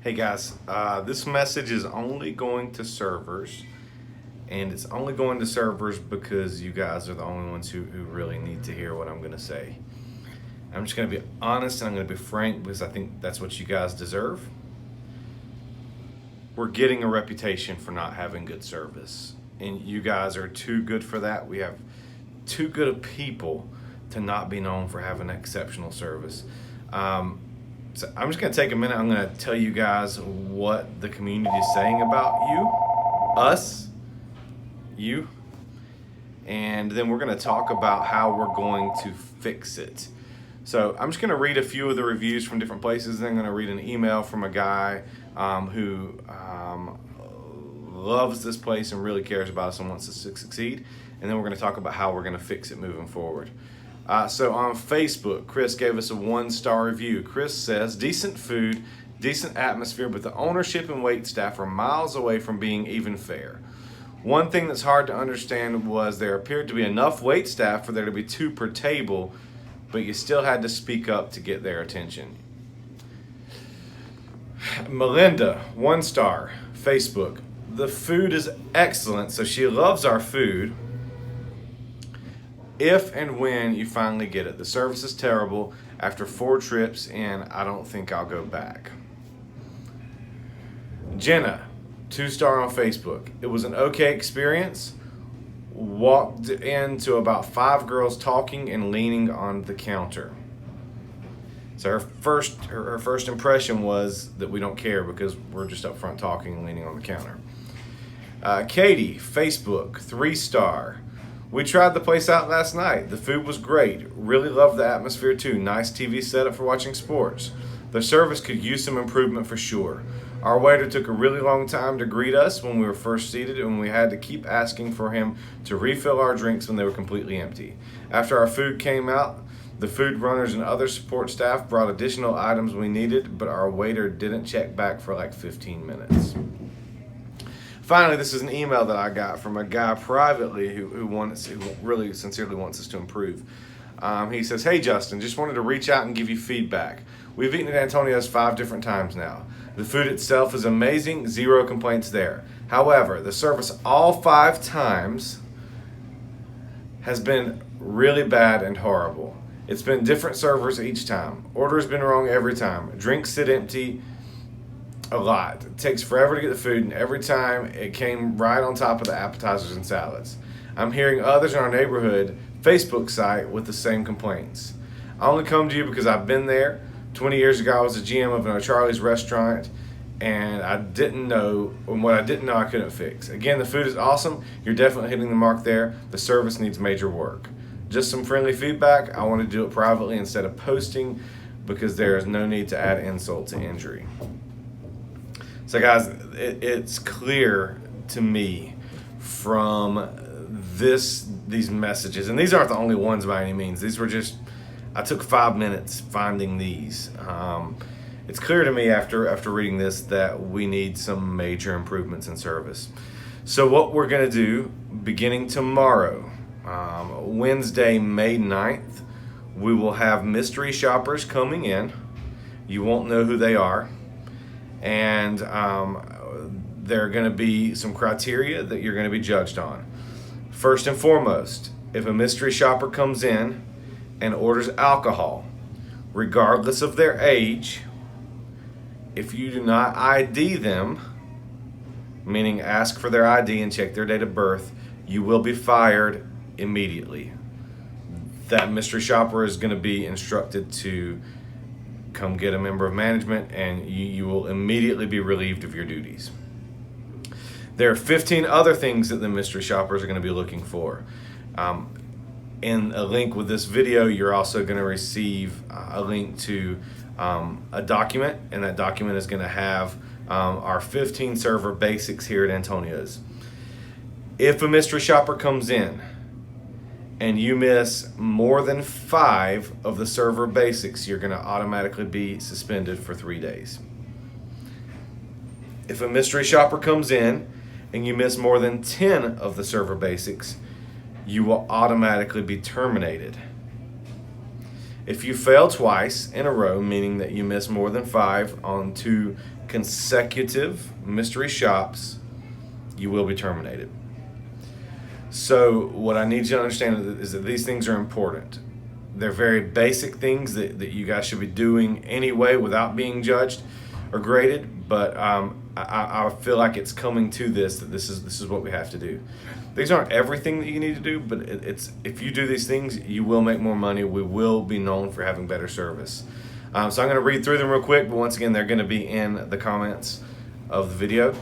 Hey guys, this message is only going to servers, and it's only going to servers because you guys are the only ones who really need to hear what I'm going to say. I'm just going to be honest and I'm going to be frank because I think that's what you guys deserve. We're getting a reputation for not having good service, and you guys are too good for that. We have too good of people to not be known for having exceptional service. So I'm just going to take a minute. I'm going to tell you guys what the community is saying about you, us, you, and then we're going to talk about how we're going to fix it. So I'm just going to read a few of the reviews from different places. Then I'm going to read an email from a guy who loves this place and really cares about us and wants us to succeed. And then we're going to talk about how we're going to fix it moving forward. So on Facebook, Chris gave us a 1-star review. Chris says, decent food, decent atmosphere, but the ownership and wait staff are miles away from being even fair. One thing that's hard to understand was there appeared to be enough wait staff for there to be 2 per table, but you still had to speak up to get their attention. Melinda, 1-star, Facebook. The food is excellent, so she loves our food. If and when you finally get it. The service is terrible. After 4 trips in, I don't think I'll go back. Jenna, 2-star on Facebook. It was an okay experience. Walked into about 5 girls talking and leaning on the counter. So her first impression was that we don't care because we're just up front talking and leaning on the counter. Katie, Facebook, 3-star. We tried the place out last night. The food was great. Really loved the atmosphere too. Nice TV setup for watching sports. The service could use some improvement for sure. Our waiter took a really long time to greet us when we were first seated, and we had to keep asking for him to refill our drinks when they were completely empty. After our food came out, the food runners and other support staff brought additional items we needed, but our waiter didn't check back for like 15 minutes. Finally, this is an email that I got from a guy privately who really sincerely wants us to improve. He says, hey Justin, just wanted to reach out and give you feedback. We've eaten at Antonio's 5 different times now. The food itself is amazing, 0 complaints there. However, the service all 5 times has been really bad and horrible. It's been different servers each time. Order's been wrong every time. Drinks sit empty a lot. It takes forever to get the food, and every time it came right on top of the appetizers and salads. I'm hearing others in our neighborhood Facebook site with the same complaints. I only come to you because I've been there. 20 years ago, I was a GM of a Charlie's restaurant, and what I didn't know I couldn't fix. Again, the food is awesome. You're definitely hitting the mark there. The service needs major work. Just some friendly feedback. I want to do it privately instead of posting because there is no need to add insult to injury. So guys, it's clear to me from these messages, and these aren't the only ones by any means. These were just, I took 5 minutes finding these. It's clear to me after reading this that we need some major improvements in service. So what we're going to do, beginning tomorrow, Wednesday, May 9th, we will have mystery shoppers coming in. You won't know who they are. And there are going to be some criteria that you're going to be judged on. First and foremost, if a mystery shopper comes in and orders alcohol, regardless of their age, if you do not ID them, meaning ask for their ID and check their date of birth, you will be fired immediately. That mystery shopper is going to be instructed to come get a member of management, and you will immediately be relieved of your duties. There are 15 other things that the mystery shoppers are going to be looking for. In a link with this video, you're also going to receive a link to a document, and that document is going to have our 15 server basics here at Antonio's. If a mystery shopper comes in and you miss more than 5 of the server basics, you're going to automatically be suspended for 3 days. If a mystery shopper comes in and you miss more than 10 of the server basics, you will automatically be terminated. If you fail twice in a row, meaning that you miss more than 5 on 2 consecutive mystery shops, you will be terminated. So what I need you to understand is that these things are important. They're very basic things that you guys should be doing anyway without being judged or graded, but I feel like it's coming to this, that this is what we have to do. These aren't everything that you need to do, but it's if you do these things, you will make more money. We will be known for having better service. So I'm going to read through them real quick, but once again, they're going to be in the comments of the video.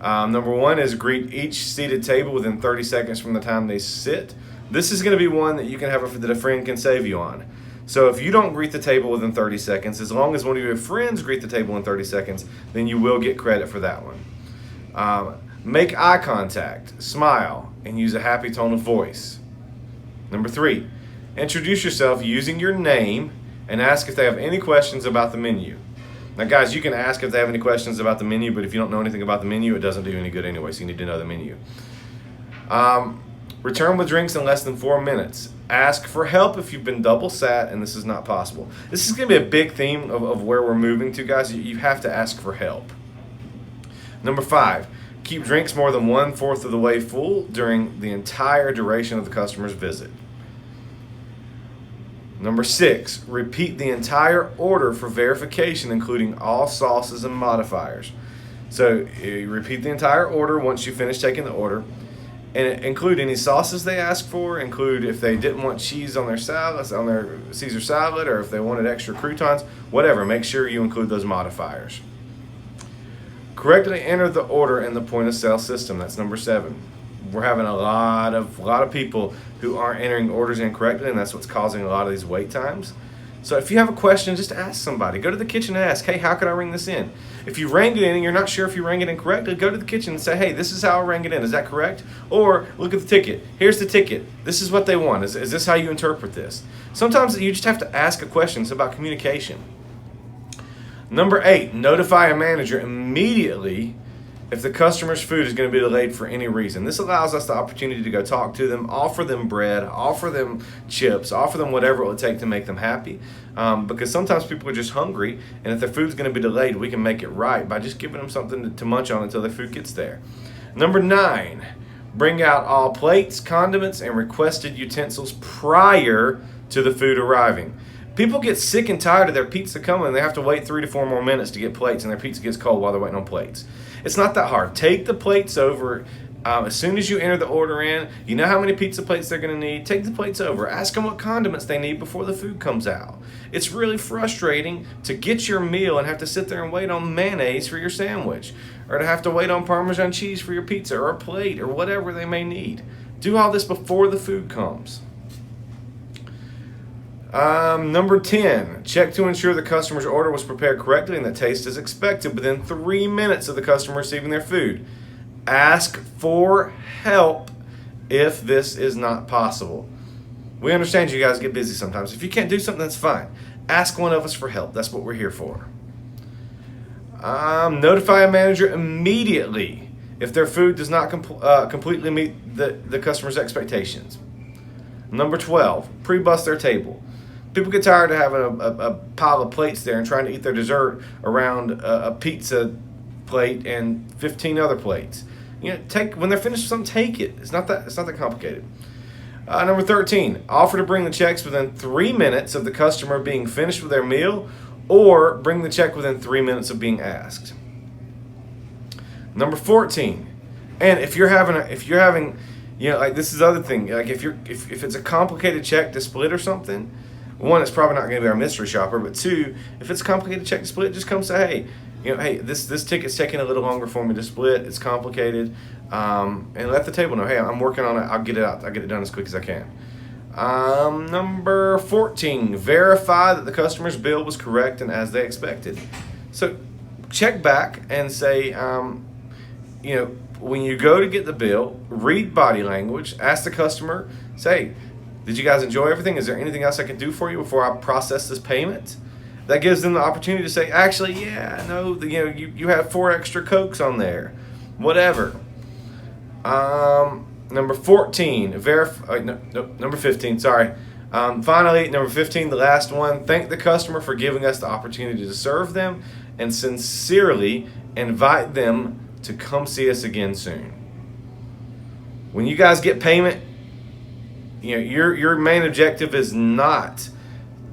Number 1 is greet each seated table within 30 seconds from the time they sit. This is going to be one that you can have that a friend can save you on. So if you don't greet the table within 30 seconds, as long as one of your friends greet the table in 30 seconds, then you will get credit for that one. Make eye contact, smile, and use a happy tone of voice. Number 3, introduce yourself using your name and ask if they have any questions about the menu. Now guys, you can ask if they have any questions about the menu, but if you don't know anything about the menu, it doesn't do you any good anyway, so you need to know the menu. Return with drinks in less than 4 minutes. Ask for help if you've been double sat and this is not possible. This is going to be a big theme of where we're moving to, guys. You have to ask for help. Number 5, keep drinks more than 1/4 of the way full during the entire duration of the customer's visit. Number 6, repeat the entire order for verification, including all sauces and modifiers. So you repeat the entire order once you finish taking the order, and include any sauces they ask for. Include if they didn't want cheese on their salad, on their Caesar salad, or if they wanted extra croutons, whatever. Make sure you include those modifiers. Correctly enter the order in the point of sale system. That's number 7. We're having a lot of people who aren't entering orders incorrectly, and that's what's causing a lot of these wait times. So if you have a question, just ask somebody. Go to the kitchen and ask, hey, how can I ring this in? If you rang it in and you're not sure if you rang it in correctly, go to the kitchen and say, hey, this is how I rang it in. Is that correct? Or look at the ticket. Here's the ticket. This is what they want. Is this how you interpret this? Sometimes you just have to ask a question. It's about communication. Number 8, notify a manager immediately if the customer's food is going to be delayed for any reason. This allows us the opportunity to go talk to them, offer them bread, offer them chips, offer them whatever it would take to make them happy. Because sometimes people are just hungry, and if their food's going to be delayed, we can make it right by just giving them something to munch on until their food gets there. Number 9, bring out all plates, condiments, and requested utensils prior to the food arriving. People get sick and tired of their pizza coming, and they have to wait 3 to 4 more minutes to get plates, and their pizza gets cold while they're waiting on plates. It's not that hard. Take the plates over. As soon as you enter the order in, you know how many pizza plates they're going to need. Take the plates over. Ask them what condiments they need before the food comes out. It's really frustrating to get your meal and have to sit there and wait on mayonnaise for your sandwich, or to have to wait on Parmesan cheese for your pizza, or a plate, or whatever they may need. Do all this before the food comes. Number 10, check to ensure the customer's order was prepared correctly and the taste is expected within 3 minutes of the customer receiving their food. Ask for help if this is not possible. We understand you guys get busy sometimes. If you can't do something, that's fine. Ask one of us for help. That's what we're here for. Notify a manager immediately if their food does not completely meet the customer's expectations. Number 12, pre-bus their table. People get tired of having a pile of plates there and trying to eat their dessert around a pizza plate and 15 other plates. You know, when they're finished with something, take it. It's not that complicated. Number 13, offer to bring the checks within 3 minutes of the customer being finished with their meal, or bring the check within 3 minutes of being asked. Number 14, and if you're having, you know, like this is the other thing. Like if it's a complicated check to split or something, one, it's probably not going to be our mystery shopper. But 2, if it's a complicated check to split, just come say, hey, you know, hey, this ticket's taking a little longer for me to split. It's complicated, and let the table know, hey, I'm working on it. I'll get it out. I'll get it done as quick as I can. Number 14, verify that the customer's bill was correct and as they expected. So check back and say, you know, when you go to get the bill, read body language, ask the customer, say, did you guys enjoy everything? Is there anything else I can do for you before I process this payment? That gives them the opportunity to say, actually, yeah, no, you know, you have 4 extra Cokes on there, whatever. Number 14, number 15, sorry. Finally, number 15, the last one, thank the customer for giving us the opportunity to serve them and sincerely invite them to come see us again soon. When you guys get payment, your main objective is not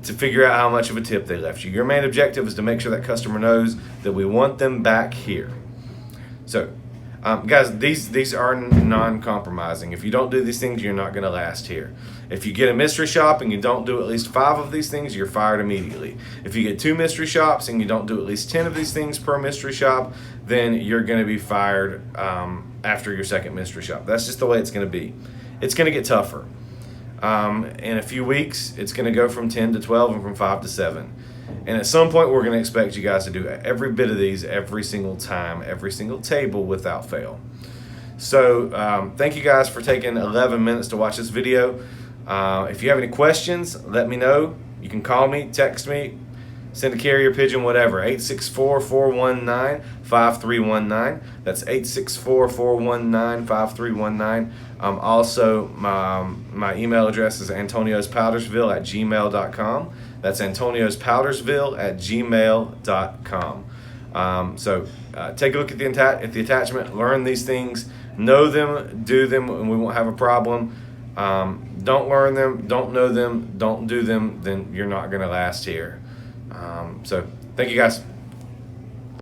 to figure out how much of a tip they left you. Your main objective is to make sure that customer knows that we want them back here. So, guys, these are non-compromising. If you don't do these things, you're not going to last here. If you get a mystery shop and you don't do at least 5 of these things, you're fired immediately. If you get 2 mystery shops and you don't do at least 10 of these things per mystery shop, then you're going to be fired after your second mystery shop. That's just the way it's going to be. It's going to get tougher. In a few weeks, it's going to go from 10 to 12 and from 5 to 7. And at some point, we're going to expect you guys to do every bit of these every single time, every single table without fail. So thank you guys for taking 11 minutes to watch this video. If you have any questions, let me know. You can call me, text me, send a carrier pigeon, whatever. 864-419-5319. That's 864-419-5319. Also, my email address is antoniospowdersville@gmail.com. That's antoniospowdersville@gmail.com. So take a look at the attachment, learn these things, know them, do them, and we won't have a problem. Don't learn them, don't know them, don't do them, then you're not going to last here. So thank you guys.